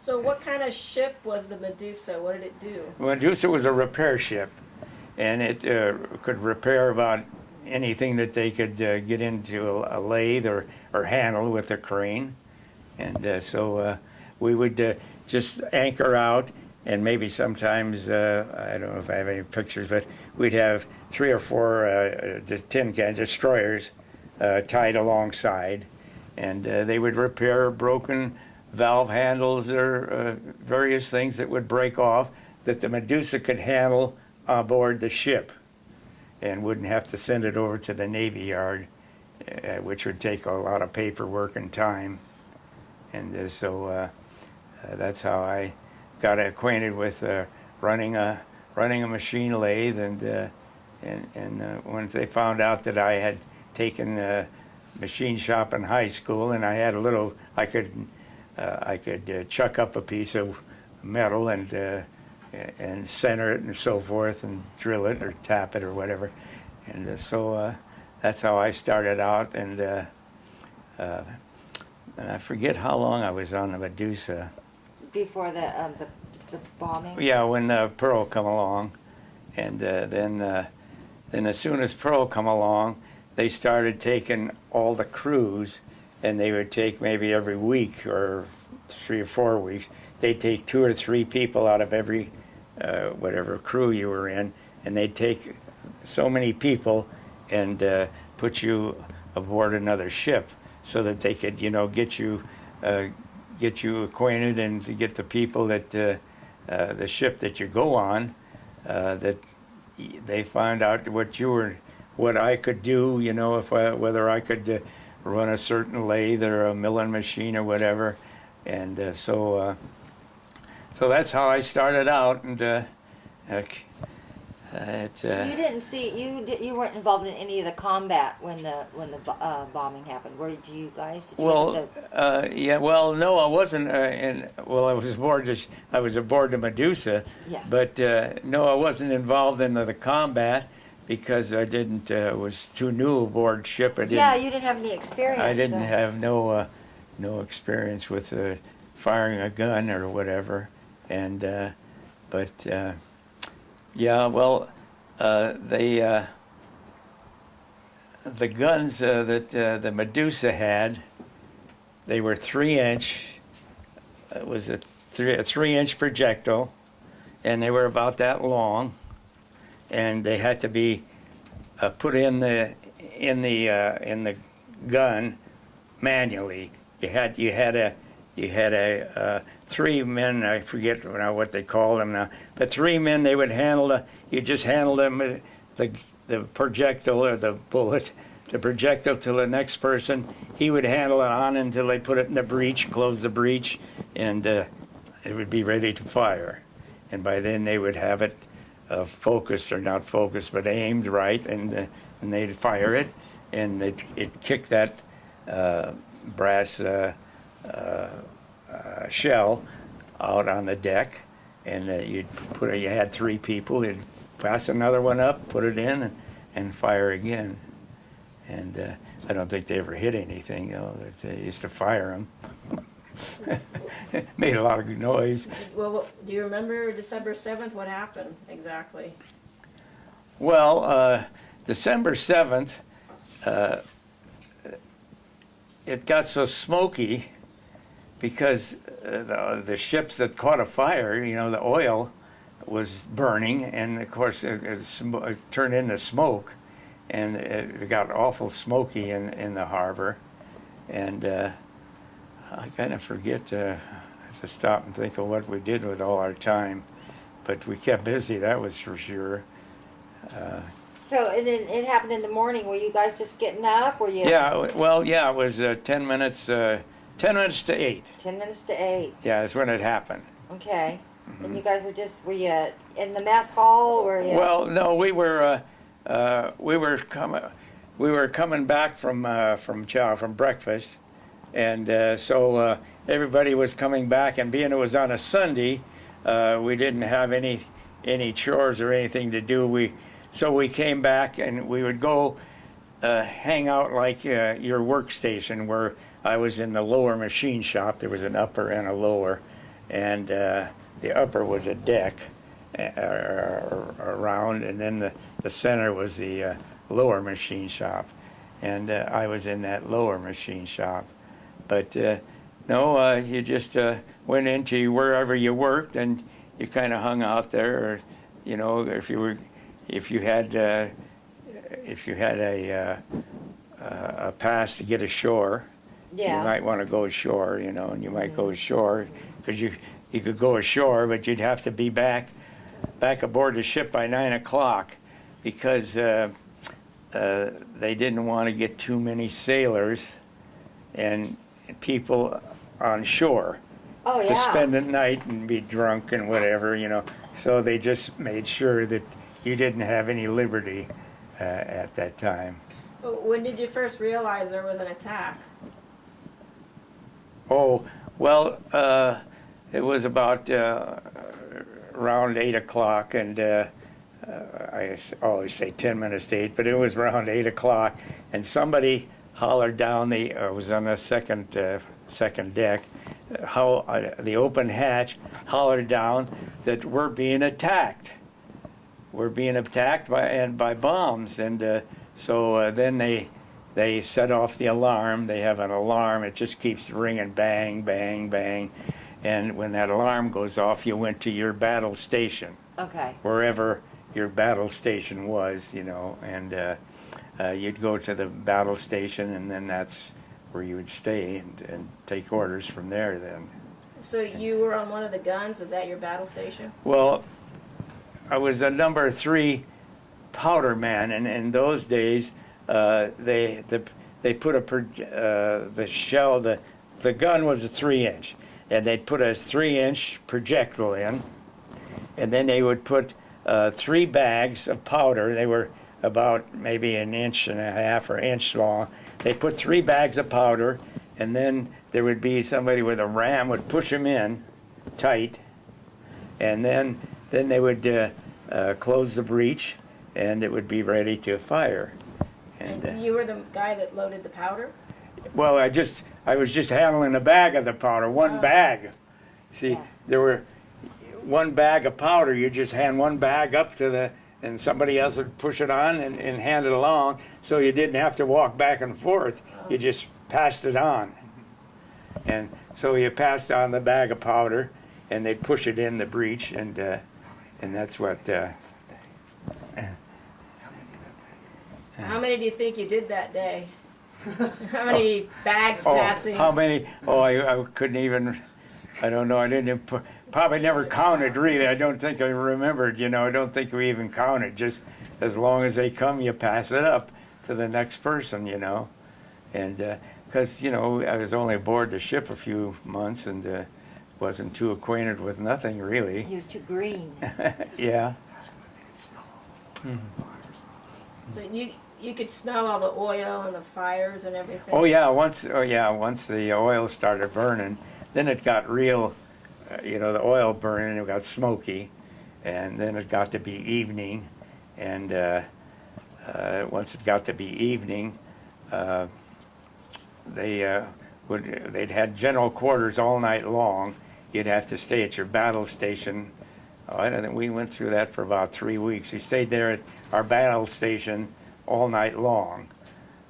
So what kind of ship was the Medusa? What did it do? Medusa was a repair ship, and it could repair about anything that they could get into a lathe or handle with a crane. And so we would just anchor out, and maybe sometimes, I don't know if I have any pictures, but we'd have 3 or 4 tin can destroyers tied alongside, and they would repair broken valve handles or various things that would break off that the Medusa could handle aboard the ship and wouldn't have to send it over to the Navy Yard, which would take a lot of paperwork and time. And so that's how I got acquainted with running a machine lathe. And once they found out that I had taken machine shop in high school, and I had a little, I could chuck up a piece of metal and center it and so forth, and drill it or tap it or whatever. And so that's how I started out. And I forget how long I was on the Medusa. Before the bombing? Yeah, when Pearl come along. And then as soon as Pearl come along, they started taking all the crews, and they would take maybe every week or 3 or 4 weeks, they'd take 2 or 3 people out of every whatever crew you were in, and they'd take so many people and put you aboard another ship so that they could, get you acquainted and to get the people that the ship that you go on, that they find out what I could do, whether I could run a certain lathe or a milling machine or whatever. And so that's how I started out. And so you didn't see, you weren't involved in any of the combat when the bombing happened. Were you guys? Yeah. Well, no, I wasn't. I was aboard the Medusa. Yeah. But no, I wasn't involved in the combat because I didn't. Was too new aboard ship. You didn't have any experience. I didn't have no experience with firing a gun or whatever, and yeah, well, the guns that the Medusa had, they were 3-inch. It was a 3-inch projectile, and they were about that long, and they had to be put in the gun manually. You had 3 men, I forget now what they call them now, but 3 men, they would handle you just handle them, the projectile or the bullet, the projectile to the next person. He would handle it on until they put it in the breech, close the breech, and it would be ready to fire. And by then they would have it focused, or not focused, but aimed right, and they'd fire it, and it'd kick that brass shell out on the deck, and you had 3 people, you'd pass another one up, put it in, and fire again. And I don't think they ever hit anything, they used to fire them. Made a lot of noise. Well, do you remember December 7th? What happened exactly? Well, December 7th, it got so smoky because the ships that caught a fire, the oil was burning, and of course it turned into smoke, and it got awful smoky in the harbor. And I kind of forget to stop and think of what we did with all our time, but we kept busy, that was for sure. So, and then it happened in the morning. Were you guys just getting up? Were you? Yeah, well, yeah, it was 10 minutes to 8. 10 minutes to 8. Yeah, that's when it happened. Okay. Mm-hmm. And you guys were you in the mess hall, or you? Well, no, we were coming back from breakfast, and so everybody was coming back, and being it was on a Sunday, we didn't have any chores or anything to do. So we came back, and we would go hang out like your workstation, where I was in the lower machine shop. There was an upper and a lower, and the upper was a deck around, and then the center was the lower machine shop, and I was in that lower machine shop. But no, you just went into wherever you worked, and you kind of hung out there, or you know, if you had a pass to get ashore, Yeah. you might want to go ashore, you know, and you might go ashore because you could go ashore, but you'd have to be back aboard the ship by 9 o'clock because they didn't want to get too many sailors and people on shore Oh, to yeah. spend the night and be drunk and whatever, you know. So they just made sure that you didn't have any liberty at that time. When did you first realize there was an attack? Oh, well, it was about around 8 o'clock, and I always say 10 minutes to 8, but it was around 8 o'clock, and somebody hollered down was on the second deck, the open hatch hollered down that we're being attacked. We're being attacked by bombs, and so then they set off the alarm. They have an alarm. It just keeps ringing, bang, bang, bang. And when that alarm goes off, you went to your battle station, Okay. wherever your battle station was, you know, and you'd go to the battle station, and then that's where you would stay and take orders from there then. So you were on one of the guns? Was that your battle station? Well, I was the number 3 powder man, and in those days, they put the shell, the gun was a 3-inch, and they'd put a 3-inch projectile in, and then they would put 3 bags of powder. They were about maybe 1.5 inches or inch long. They put 3 bags of powder, and then there would be somebody with a ram would push them in tight, and then they would close the breech, and it would be ready to fire. And you were the guy that loaded the powder? Well, I was just handling a bag of the powder, one bag. See, Yeah. there were 1 bag of powder. You just hand 1 bag up to and somebody else would push it on and hand it along, so you didn't have to walk back and forth. You just passed it on. And so you passed on the bag of powder, and they'd push it in the breech, and that's what. How many do you think you did that day? How many bags passing? How many? Oh, I couldn't even. I don't know. I didn't even, probably never counted, really. I don't think I remembered, you know. I don't think we even counted. Just as long as they come, you pass it up to the next person, you know. And because, you know, I was only aboard the ship a few months and wasn't too acquainted with nothing, really. He was too green. Yeah. So you could smell all the oil and the fires and everything? Oh yeah, once the oil started burning, then it got real, you know, the oil burning, it got smoky, and then it got to be evening, and once it got to be evening, they'd had general quarters all night long. You'd have to stay at your battle station. Oh, I don't think we went through that for about 3 weeks. We stayed there at our battle station all night long,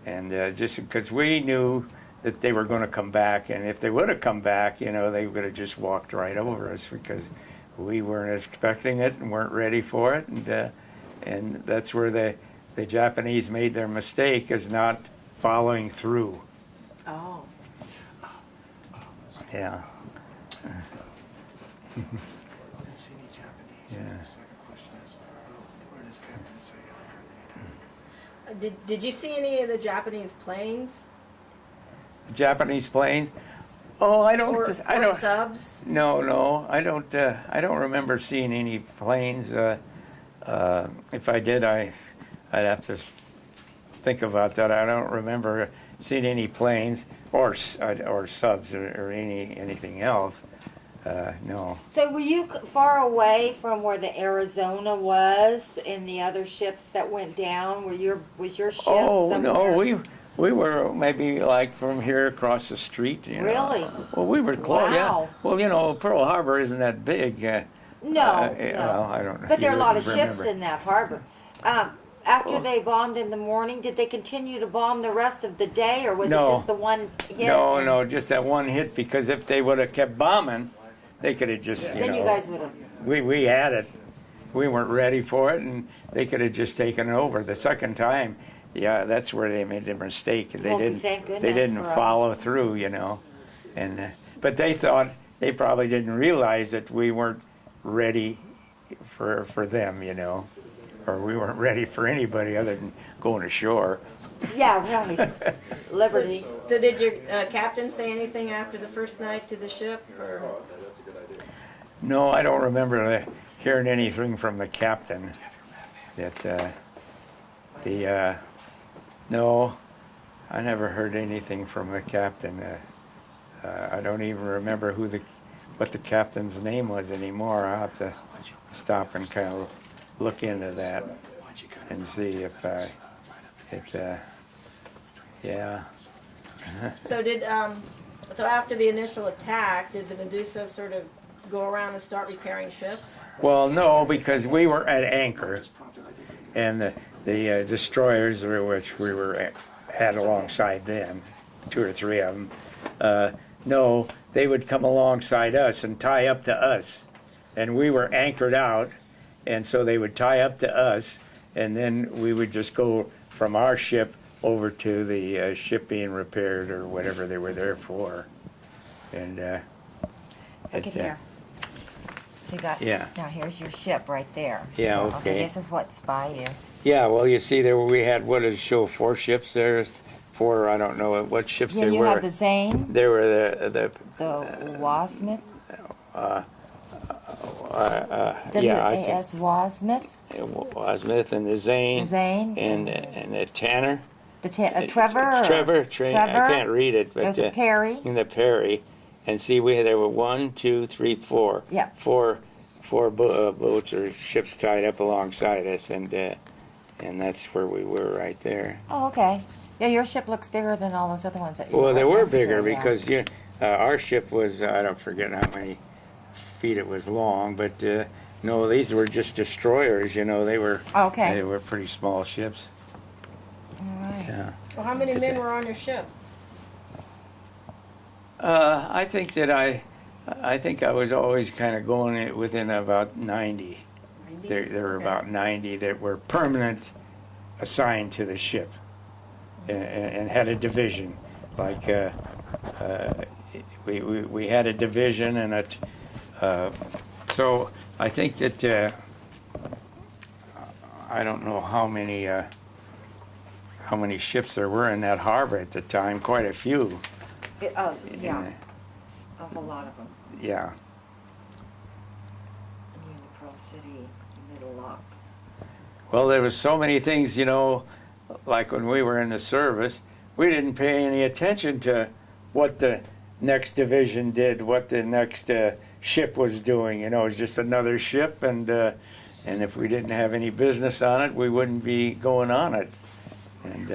and just because we knew that they were going to come back, and if they would have come back, you know, they would have just walked right over us because we weren't expecting it and weren't ready for it, and that's where the Japanese made their mistake, is not following through. Oh. Yeah. Did you see any of the Japanese planes? Japanese planes? Oh, I don't. Or subs? No, I don't remember seeing any planes. If I did, I'd have to think about that. I don't remember seeing any planes or subs or anything else. No. So were you far away from where the Arizona was and the other ships that went down? Was your ship Oh somewhere? no, We were maybe like from here across the street. You know. Really? Well, we were close. Yeah. Wow. Well, you know, Pearl Harbor isn't that big. No, Well, no. I don't know. But there are a You lot of wouldn't ships remember. in that harbor. After Oh. they bombed in the morning, did they continue to bomb the rest of the day, or was No. it just the one hit? No, and no, just that one hit. Because if they would have kept bombing, they could have just, Then know. you guys would have. We had it. We weren't ready for it, and they could have just taken over. The second time, yeah, that's where they made their mistake. They Well, didn't. thank They goodness didn't for follow us. through, you know, and but they thought they probably didn't realize that we weren't ready for them, you know, or we weren't ready for anybody other than going ashore. Yeah, really. Liberty. So did your captain say anything after the first night to the ship? Or? No, I don't remember hearing anything from the captain. That no, I never heard anything from the captain. I don't even remember what the captain's name was anymore. I'll have to stop and kind of look into that and see if yeah. So did so after the initial attack, did the Medusa sort of go around and start repairing ships? Well, no, because we were at anchor, and the destroyers, which we had alongside them, 2 or 3 of them. No, they would come alongside us and tie up to us, and we were anchored out, and so they would tie up to us, and then we would just go from our ship over to the ship being repaired or whatever they were there for, and Look at here. So you got. Yeah. Now here's your ship right there. Yeah, So, okay. This is what's by you. Yeah, well, you see, there we had, what did it show, 4 ships there? 4, I don't know what ships Yeah, they you were. have the Zane, They were the Wasmith, yeah, I think WAS Wasmith, Wasmith and the Zane, the Zane, and the Tanner. Trevor. Trevor. I Trevor. can't read it, but There's a Perry. and the Perry, and see, there were 1, 2, 3, 4. Yeah. Four boats or ships tied up alongside us, and that's where we were right there. Oh, okay. Yeah, your ship looks bigger than all those other ones that you Well, they were next to bigger it, yeah. because our ship was, I don't forget how many feet it was long, but no, these were just destroyers, you know, they were Okay. pretty small ships. All right. Yeah. Well, how many men were on your ship? I think that I think I was always kind of going within about 90. There were about 90 that were permanent assigned to the ship and had a division. Like we had a division and so I think that I don't know how many ships there were in that harbor at the time. Quite a few. Oh, In yeah. the- A whole lot of them. Yeah. And you're in the Pearl City Middle Lock. Well, there was so many things, you know, like when we were in the service, we didn't pay any attention to what the next division did, what the next ship was doing. You know, it was just another ship, and if we didn't have any business on it, we wouldn't be going on it. And